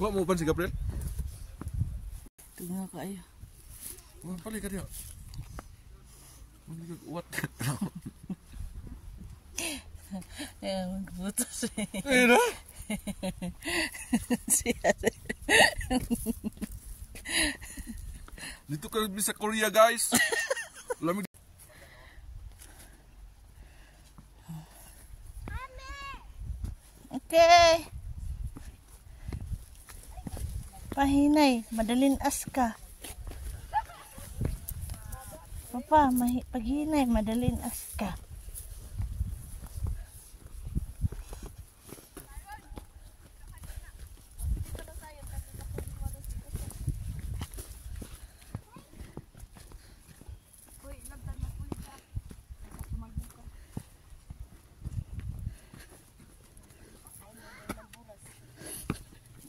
Wa mo pan si Gabriel? Tunga kayo. Wa pali ka diha. What? Ya, magbutos eh. Ano? Dito ka sa Korea, guys. Lamig. Okay. Pahinay, madalin aska. Papa, paghinay, madalin aska.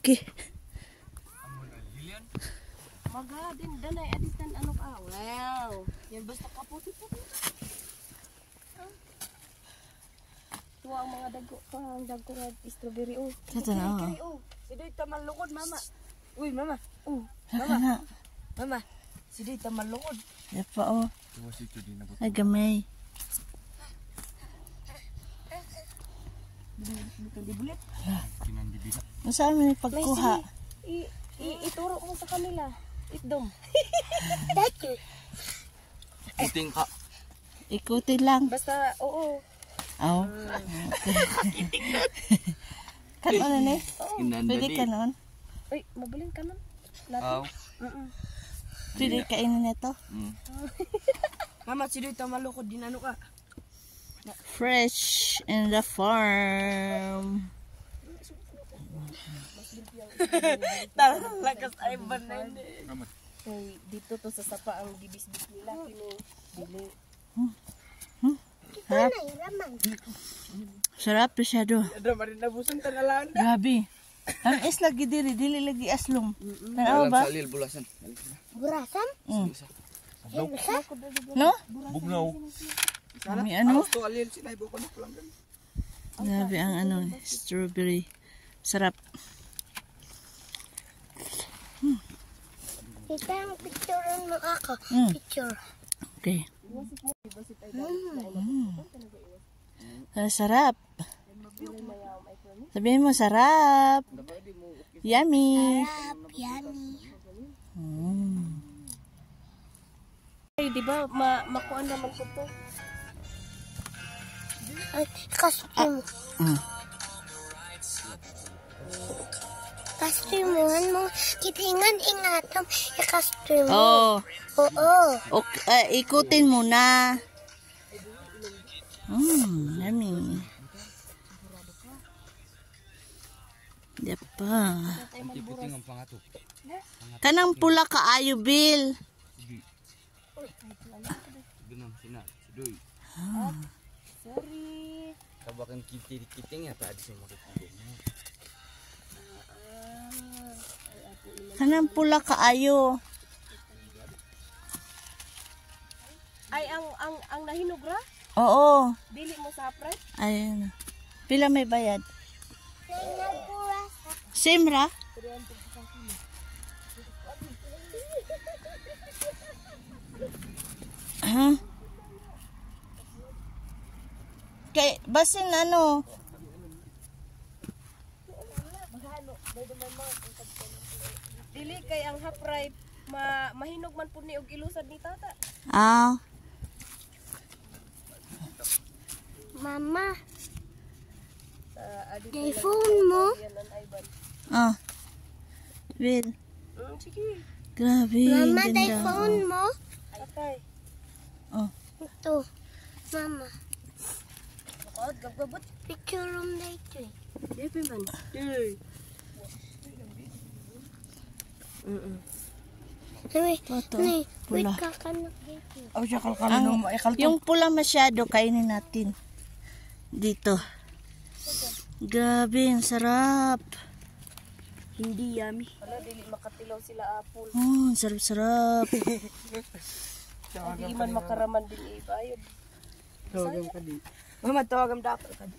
Okay. Maga din danay aditan ano ka. Wow. Yan basta kaputi-puti. Tuwa ang mga dago pang dago nga strawberry oh. Ito na. Sidoy taman lukod mama. Uy mama. Mama. Mama. Sidoy taman lukod. Yapa oh. Ay gamay. Dibulit. Masaan mo yung pagkuha? Ituro mo sa kanila. Itdom. Puting ka. Ikutin lang. Basta oo. Oh. Kanon na eh. Pwede kanon. Uy, mabuling kanon. Aw. Pwede kainin nito. Mama, sidoy taman lukod din ano ka. Fresh in the farm. Tarang lakas ay banan. Hey, dito to sa sapa ang gibis-bis nila kini dili. Sarap. Sarap masyado. Ada marin nabusan tanalan. Grabe. Ang is lagi dili lagi aslom. Tanaw ba? Salil bulasan. Burasan? No? Bugnaw. Kami ano? To alil sila ibo ko na lang. Grabe ang ano, strawberry. Sarap. Kita picture mo ako. Picture. Okay. Sarap. Sabihin mo sarap. Yummy. Yummy. Ay, di ba makuan naman ko to? Ay, costume. Costume mo. Kitingan ingatam. Costume. Oh. Oo. Okay, ikutin mo na. Yummy. Yapa. Kanang pula kaayo, Bill. Sorry. Kabakan kiting ya tadi saya makikita. Kanang pula kaayo. Ay ang nahinugra? Oo. Dili mo sa price? Ayun. Pila may bayad? Simra? Huh? Kay basin ano? Dili kay ang half ripe mahinog man pud ni og ilusad ni tata. Ah. Mama. Phone mo? Ah. Bill. Sige. Grabe. Mama, ganda. phone mo? Atay. Oh. Ito. Mama. Gabgabot. Picture room na ito eh. Dito man. Toto. Pula. Oh, siya kalkalino mo. Yung pula masyado, kainin natin. Dito. Grabe, ang sarap. Hindi yummy. Wala, dili makatilaw sila apple. Oh, sarap-sarap. Hindi man makaraman din ibayod. Tawagam ka di. Mama, tawagam dapat ka di.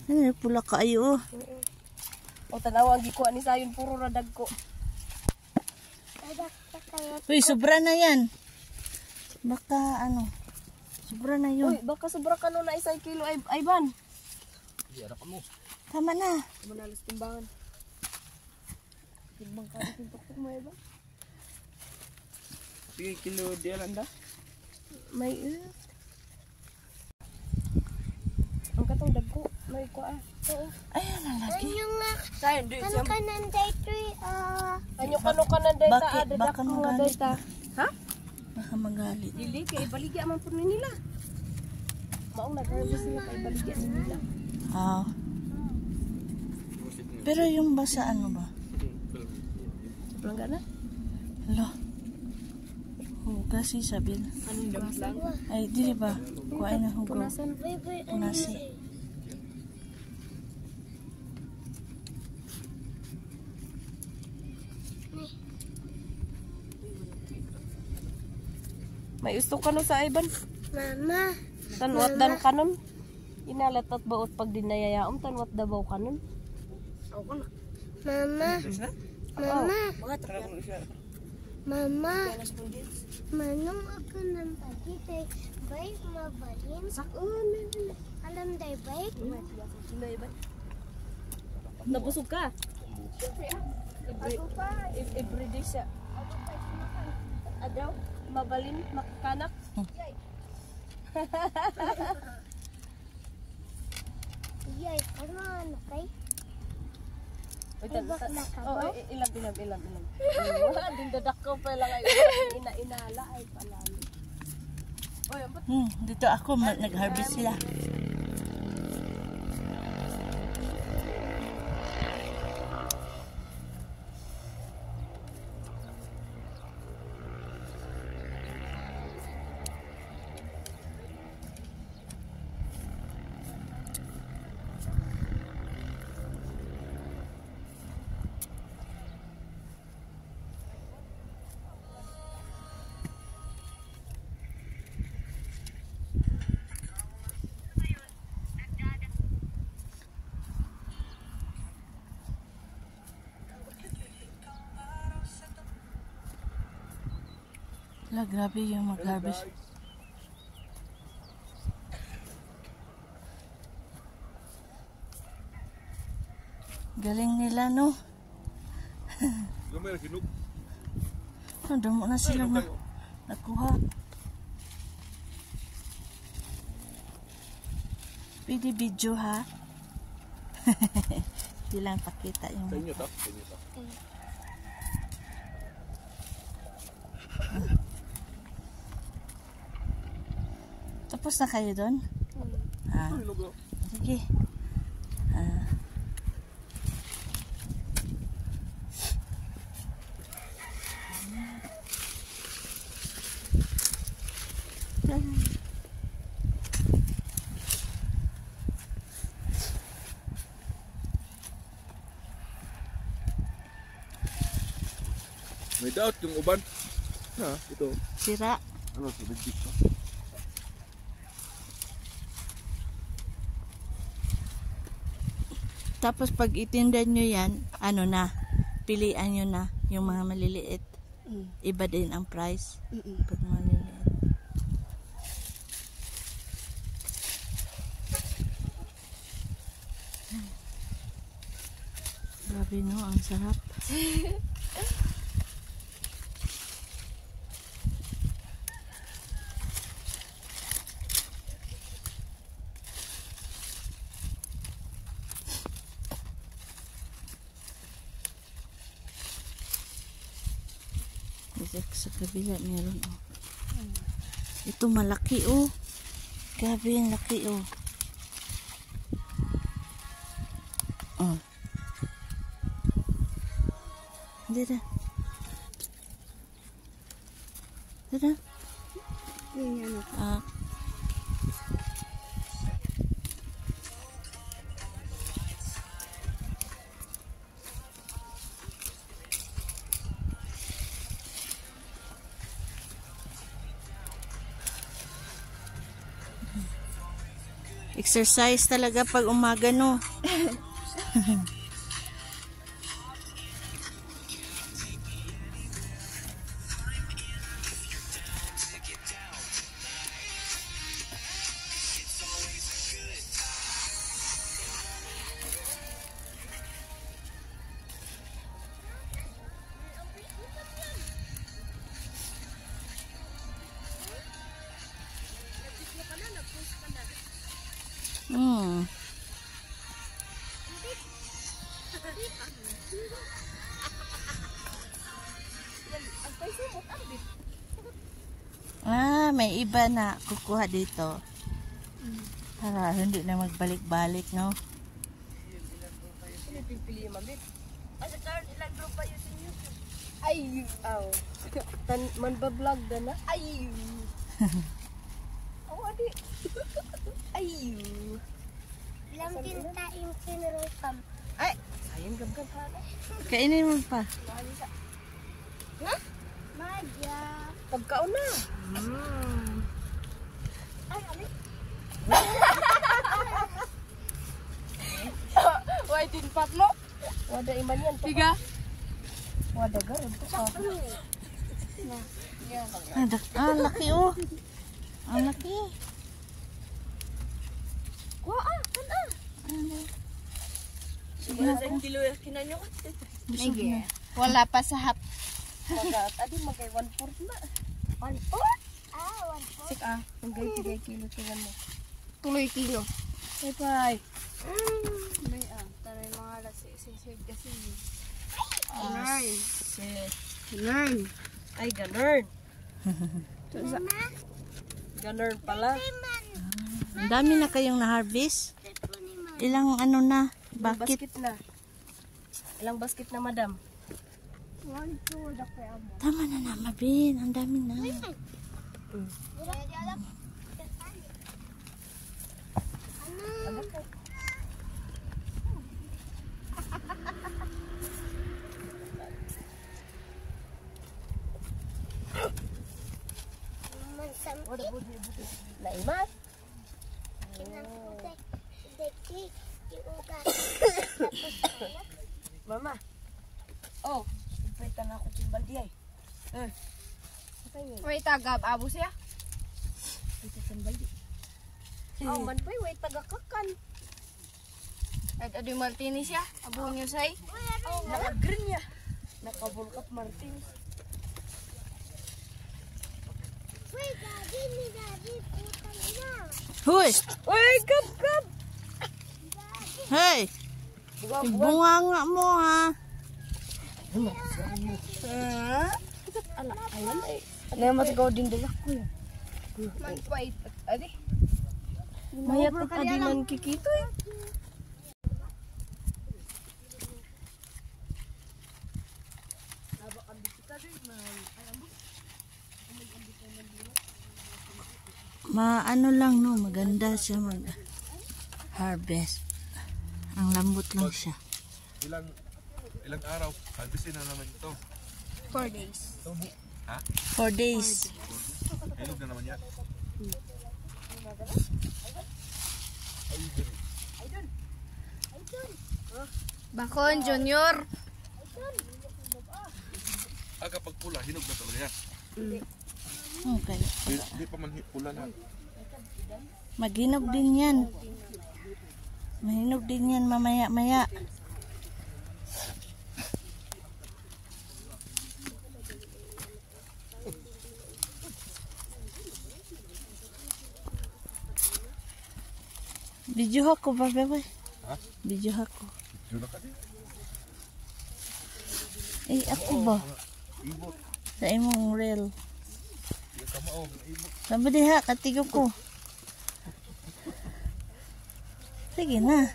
Ano, pula kaayo. O tanawa ang gikuha ni Sayon puro radag ko. Uy, sobra na yan. Baka ano, sobra na yun. Uy, baka sobra ka nun na 1 kilo ay ban. Tama na. Manalos timbangan. Timbang ka rin tuktok mo ba? Sige, kilo di alanda. May ang katong dagko, may kuha. Oo. Ayan ang lagi. Sayon, di siya. Kanan dayto Anyo kano kanan dayta, Bakit? dadak Baka ko nga magalit dayta. Ha? Baka magalit. Dili kay baligya man pud nila. Maong nag-harvest nila kay baligya nila. Ah. Pero yung basa ano ba? Pelanggan na? Hala. Kasi sabi na. Anong gamsang? Ay, dili ba? Kuhain na hugo. Punasan. Punasi. May gusto ka no sa Iban? Mama. Tanwat dan kanon. Inalatat baot pag dinayayaom tanwat dabaw kanon. Mama. Mama. Mama. Manong ako ng pagi tay bike mabalin. Alam day bike. Nabusog ka? Ako pa. Everyday siya. Adaw, mabalin, makakanak. Yay, ano kay? Ilang. Dindadak ko pa lang ay inala ay palalo. Oy, ambot. Dito ako, nag-harvest sila. Hala, grabe yung mag-harvest. Galing nila, no? Damo na sila na nakuha. Pwede video, ha? Hindi lang pakita yung... Sa inyo to? Sa inyo to? Tapos na kayo doon? Ah, sige. Ah. May doubt yung uban. Ha, ito. Sira. Ano, sa bigit to? Tapos pag itinda nyo yan, ano na, pilian nyo na yung mga maliliit. Iba din ang price. Pag maliliit. Grabe, no, ang sarap. Sa kabila meron, oh. Ito malaki, oh. Grabe yung laki, oh. Oh. Hindi na. Hindi na. Ah. Exercise talaga pag umaga, no? may iba na kukuha dito. Para hindi na magbalik-balik, no? Sino pipili magit? Asa karon ilang grupo yun sa YouTube? Ay, aw. Manba-vlog na na. Ay. Oh, adi. Ay. Ilang tinta yung kinurukam. Ay, sayang gabgab hala. Kainin mo pa. Ha? Madya. Pagkaon na. Ay, ali. Why din patlo? Wada iman yan. Tiga. Wada garod to ka. Laki oh. Ang laki. Kuha kana. Sige na kilo kinanyo. Sige. Wala pa sa hap. Magat adi magay 1/4 na. 1/4? Ah, 1/4. Sik hanggang 3 kilo tingnan mo. Tuloy kilo. Bye. May taray mga lasisig kasi. Ganun. Ay, ganun. Mama, Ganun pala. Ang dami na kayong na-harvest. Ilang ano na? Bakit? Basket na. Ilang basket na, madam? 1, 2, dakay amo. Tama na na, Mabin. Ang dami na. Naimat. Mama. Oh, ipitan ako timbal di ay. Wait, tagab abo siya. Timbal di. Oh, man pa, wait tagakakan. At adi Martini siya. Abo niyo say. Naka-green niya. Naka-Volcap Martins. Wait, daddy, putang ina. Hoy! Uy, kap! Hey! Bunga nga mo ha. Ala, ayan ay. Ano mas gaw din dala ko yun. Man wait, adi. Mayat at adinan kikito eh. Ano lang no, maganda siya mag harvest. Ang lambot lang siya. Ilang araw, harvestin na naman ito. 4 days. 4 days. Ilog na naman yan. Bakon Junior. Kapag pula, hinog na talaga yan. Okay. Hindi pa man pula lahat. Maghinog din yan. Mahinog din yan mamaya-maya. Video ako ba, bebe? Ha? Video ako. Diyo na ka din. Ako ba? Ibot. Sa imong reel. Yung kamao, ibot. Sabi diha, katigo ko. Sige na.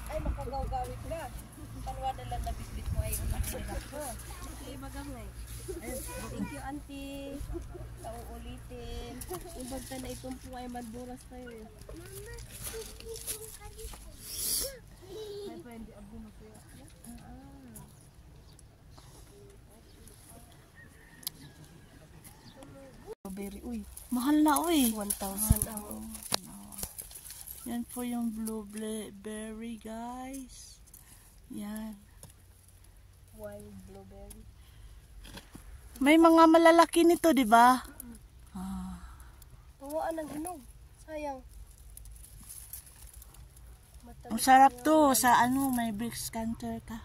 Ay, makagaw-gawit na. Panwada lang na bisbit mo ay umakilag ko. Ay, magangay. Thank you, auntie. Kauulitin. Ibagta na itong po ay maduras tayo. Ay, pa hindi abo mo kuya. Strawberry, uy. Mahal na, oy. 1,000 ang. Yan po yung blueberry, guys. Yan. Wild blueberry. May mga malalaki nito, di ba? Tawaan ng hinog. Sayang. Ang sarap to sa ano, may bricks canter ka.